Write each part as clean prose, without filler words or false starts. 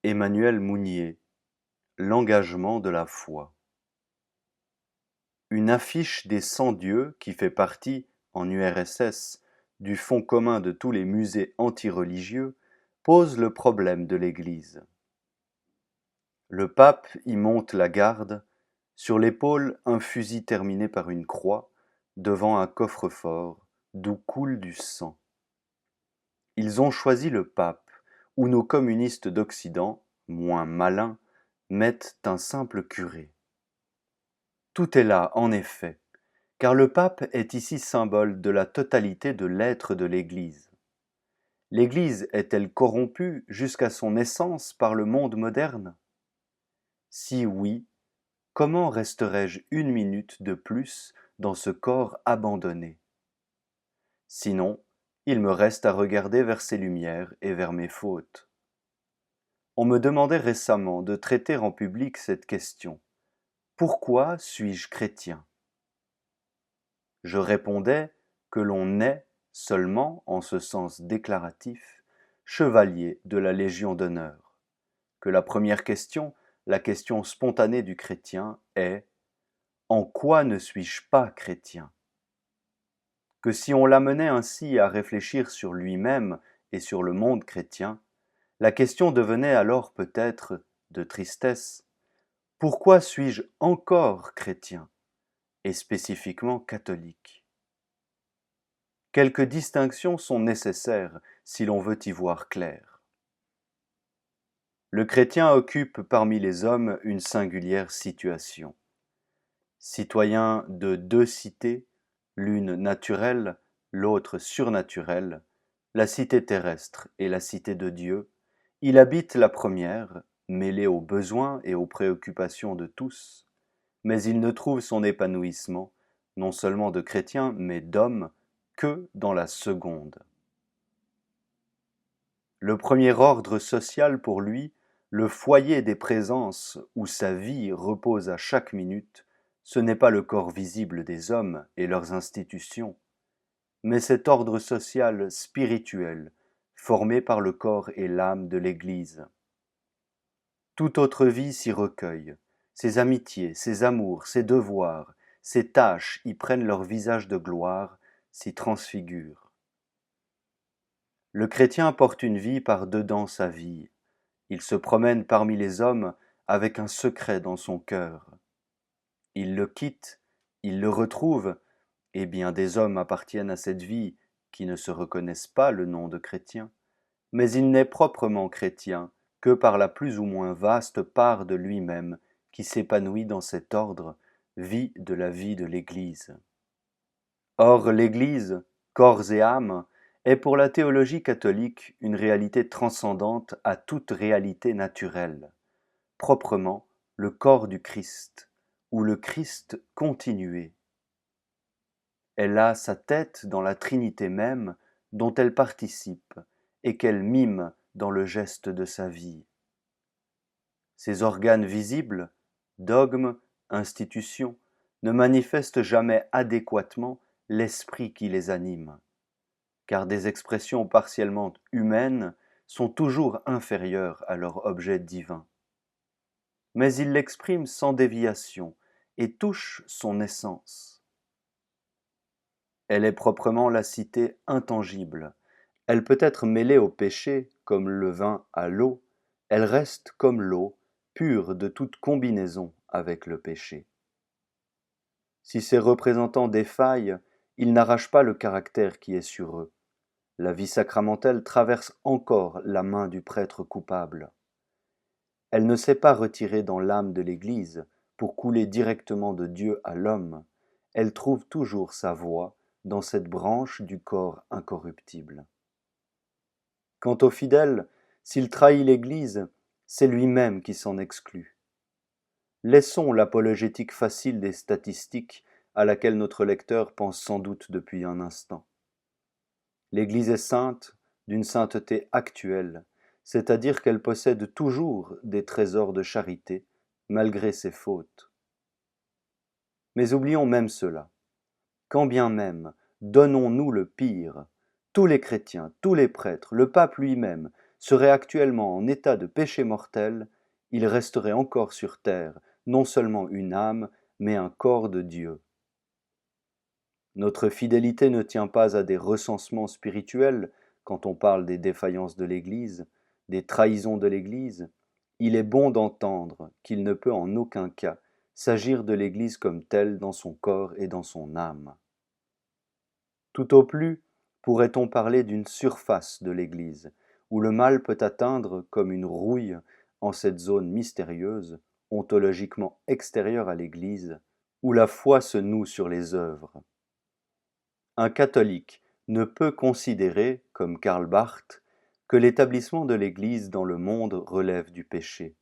Emmanuel Mounier, l'engagement de la foi. Une affiche des 100 dieux qui fait partie, en URSS, du fonds commun de tous les musées antireligieux, pose le problème de l'Église. Le pape y monte la garde, sur l'épaule un fusil terminé par une croix, devant un coffre-fort d'où coule du sang. Ils ont choisi le pape, où nos communistes d'Occident, moins malins, mettent un simple curé. Tout est là, en effet, car le pape est ici symbole de la totalité de l'être de l'Église. L'Église est-elle corrompue jusqu'à son essence par le monde moderne? Si oui, comment resterai-je une minute de plus dans ce corps abandonné? Sinon, il me reste à regarder vers ses lumières et vers mes fautes. On me demandait récemment de traiter en public cette question. Pourquoi suis-je chrétien? Je répondais que l'on naît seulement, en ce sens déclaratif, chevalier de la Légion d'honneur, que la première question, la question spontanée du chrétien, est « En quoi ne suis-je pas chrétien ?» Que si on l'amenait ainsi à réfléchir sur lui-même et sur le monde chrétien, la question devenait alors peut-être de tristesse. Pourquoi suis-je encore chrétien, et spécifiquement catholique? Quelques distinctions sont nécessaires si l'on veut y voir clair. Le chrétien occupe parmi les hommes une singulière situation. Citoyen de deux cités, l'une naturelle, l'autre surnaturelle, la cité terrestre et la cité de Dieu, il habite la première, mêlée aux besoins et aux préoccupations de tous, mais il ne trouve son épanouissement, non seulement de chrétien, mais d'homme, que dans la seconde. Le premier ordre social pour lui, le foyer des présences où sa vie repose à chaque minute, ce n'est pas le corps visible des hommes et leurs institutions, mais cet ordre social spirituel, formé par le corps et l'âme de l'Église. Toute autre vie s'y recueille, ses amitiés, ses amours, ses devoirs, ses tâches y prennent leur visage de gloire, s'y transfigurent. Le chrétien porte une vie par-dedans sa vie. Il se promène parmi les hommes avec un secret dans son cœur. Il le quitte, il le retrouve, et bien des hommes appartiennent à cette vie qui ne se reconnaissent pas le nom de chrétien, mais il n'est proprement chrétien que par la plus ou moins vaste part de lui-même qui s'épanouit dans cet ordre, vie de la vie de l'Église. Or l'Église, corps et âme, est pour la théologie catholique une réalité transcendante à toute réalité naturelle, proprement le corps du Christ, ou le Christ continué. Elle a sa tête dans la Trinité même dont elle participe et qu'elle mime dans le geste de sa vie. Ses organes visibles, dogmes, institutions, ne manifestent jamais adéquatement l'esprit qui les anime, car des expressions partiellement humaines sont toujours inférieures à leur objet divin. Mais il l'exprime sans déviation et touche son essence. Elle est proprement la cité intangible. Elle peut être mêlée au péché, comme le vin à l'eau, elle reste comme l'eau, pure de toute combinaison avec le péché. Si ses représentants défaillent, ils n'arrachent pas le caractère qui est sur eux. La vie sacramentelle traverse encore la main du prêtre coupable. Elle ne s'est pas retirée dans l'âme de l'Église pour couler directement de Dieu à l'homme, elle trouve toujours sa voie dans cette branche du corps incorruptible. Quant au fidèle, s'il trahit l'Église, c'est lui-même qui s'en exclut. Laissons l'apologétique facile des statistiques à laquelle notre lecteur pense sans doute depuis un instant. L'Église est sainte d'une sainteté actuelle, c'est-à-dire qu'elle possède toujours des trésors de charité, malgré ses fautes. Mais oublions même cela. Quand bien même, donnons-nous le pire, tous les chrétiens, tous les prêtres, le pape lui-même, serait actuellement en état de péché mortel, il resterait encore sur terre non seulement une âme, mais un corps de Dieu. Notre fidélité ne tient pas à des recensements spirituels quand on parle des défaillances de l'Église, des trahisons de l'Église. Il est bon d'entendre qu'il ne peut en aucun cas s'agir de l'Église comme telle dans son corps et dans son âme. Tout au plus pourrait-on parler d'une surface de l'Église, où le mal peut atteindre comme une rouille en cette zone mystérieuse, ontologiquement extérieure à l'Église, où la foi se noue sur les œuvres. Un catholique ne peut considérer, comme Karl Barth, que l'établissement de l'Église dans le monde relève du péché.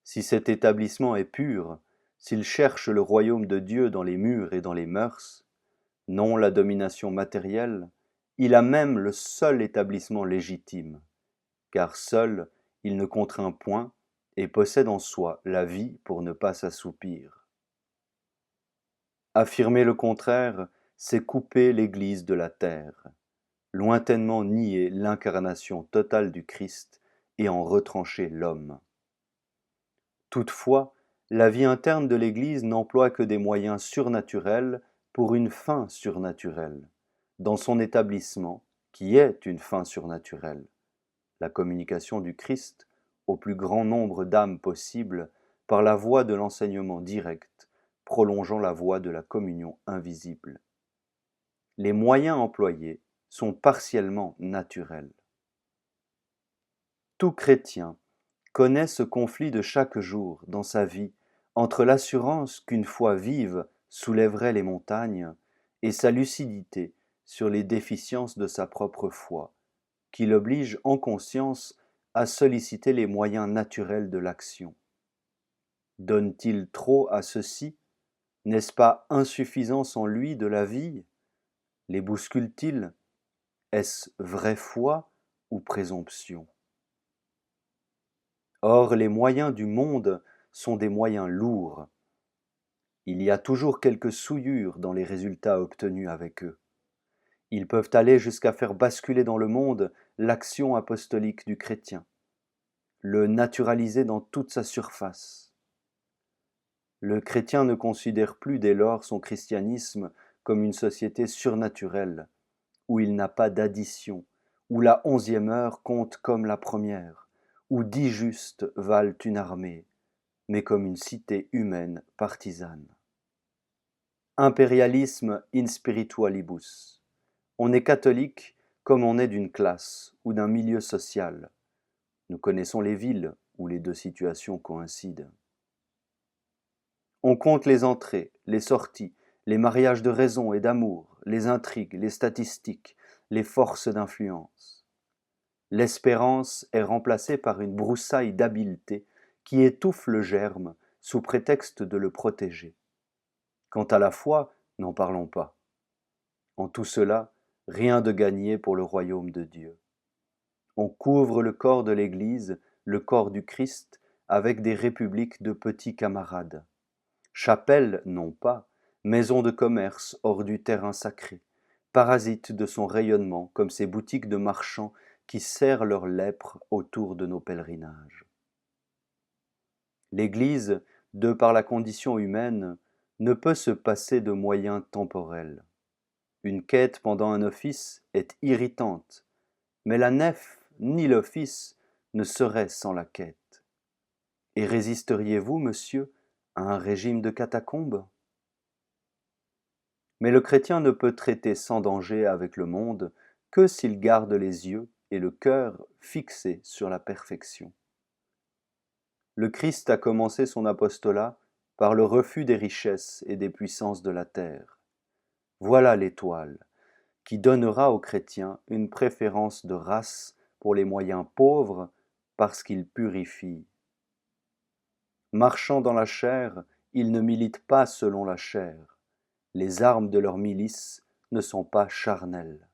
Si cet établissement est pur, s'il cherche le royaume de Dieu dans les murs et dans les mœurs, non la domination matérielle, il a même le seul établissement légitime, car seul il ne contraint point et possède en soi la vie pour ne pas s'assoupir. Affirmer le contraire, c'est couper l'Église de la terre, lointainement nier l'incarnation totale du Christ et en retrancher l'homme. Toutefois, la vie interne de l'Église n'emploie que des moyens surnaturels pour une fin surnaturelle, dans son établissement, qui est une fin surnaturelle, la communication du Christ au plus grand nombre d'âmes possible par la voie de l'enseignement direct, prolongeant la voie de la communion invisible. Les moyens employés sont partiellement naturels. Tout chrétien connaît ce conflit de chaque jour dans sa vie entre l'assurance qu'une foi vive soulèverait les montagnes et sa lucidité sur les déficiences de sa propre foi, qui l'oblige en conscience à solliciter les moyens naturels de l'action. Donne-t-il trop à ceux-ci? N'est-ce pas insuffisance en lui de la vie? Les bouscule-t-il? Est-ce vraie foi ou présomption? Or, les moyens du monde sont des moyens lourds. Il y a toujours quelques souillures dans les résultats obtenus avec eux. Ils peuvent aller jusqu'à faire basculer dans le monde l'action apostolique du chrétien, le naturaliser dans toute sa surface. Le chrétien ne considère plus dès lors son christianisme comme une société surnaturelle, où il n'a pas d'addition, où la 11e heure compte comme la première, où 10 justes valent une armée, mais comme une cité humaine partisane. Impérialisme in spiritualibus. On est catholique comme on est d'une classe ou d'un milieu social. Nous connaissons les villes où les deux situations coïncident. On compte les entrées, les sorties, les mariages de raison et d'amour, les intrigues, les statistiques, les forces d'influence. L'espérance est remplacée par une broussaille d'habileté qui étouffe le germe sous prétexte de le protéger. Quant à la foi, n'en parlons pas. En tout cela, rien de gagné pour le royaume de Dieu. On couvre le corps de l'Église, le corps du Christ, avec des républiques de petits camarades. Chapelle, non pas, maison de commerce hors du terrain sacré, parasites de son rayonnement comme ces boutiques de marchands qui serrent leur lèpre autour de nos pèlerinages. L'Église, de par la condition humaine, ne peut se passer de moyens temporels. Une quête pendant un office est irritante, mais la nef ni l'office ne seraient sans la quête. Et résisteriez-vous, monsieur, à un régime de catacombes? Mais le chrétien ne peut traiter sans danger avec le monde que s'il garde les yeux et le cœur fixés sur la perfection. Le Christ a commencé son apostolat par le refus des richesses et des puissances de la terre. Voilà l'étoile qui donnera aux chrétiens une préférence de race pour les moyens pauvres parce qu'ils purifient. Marchant dans la chair, ils ne militent pas selon la chair. Les armes de leur milice ne sont pas charnelles.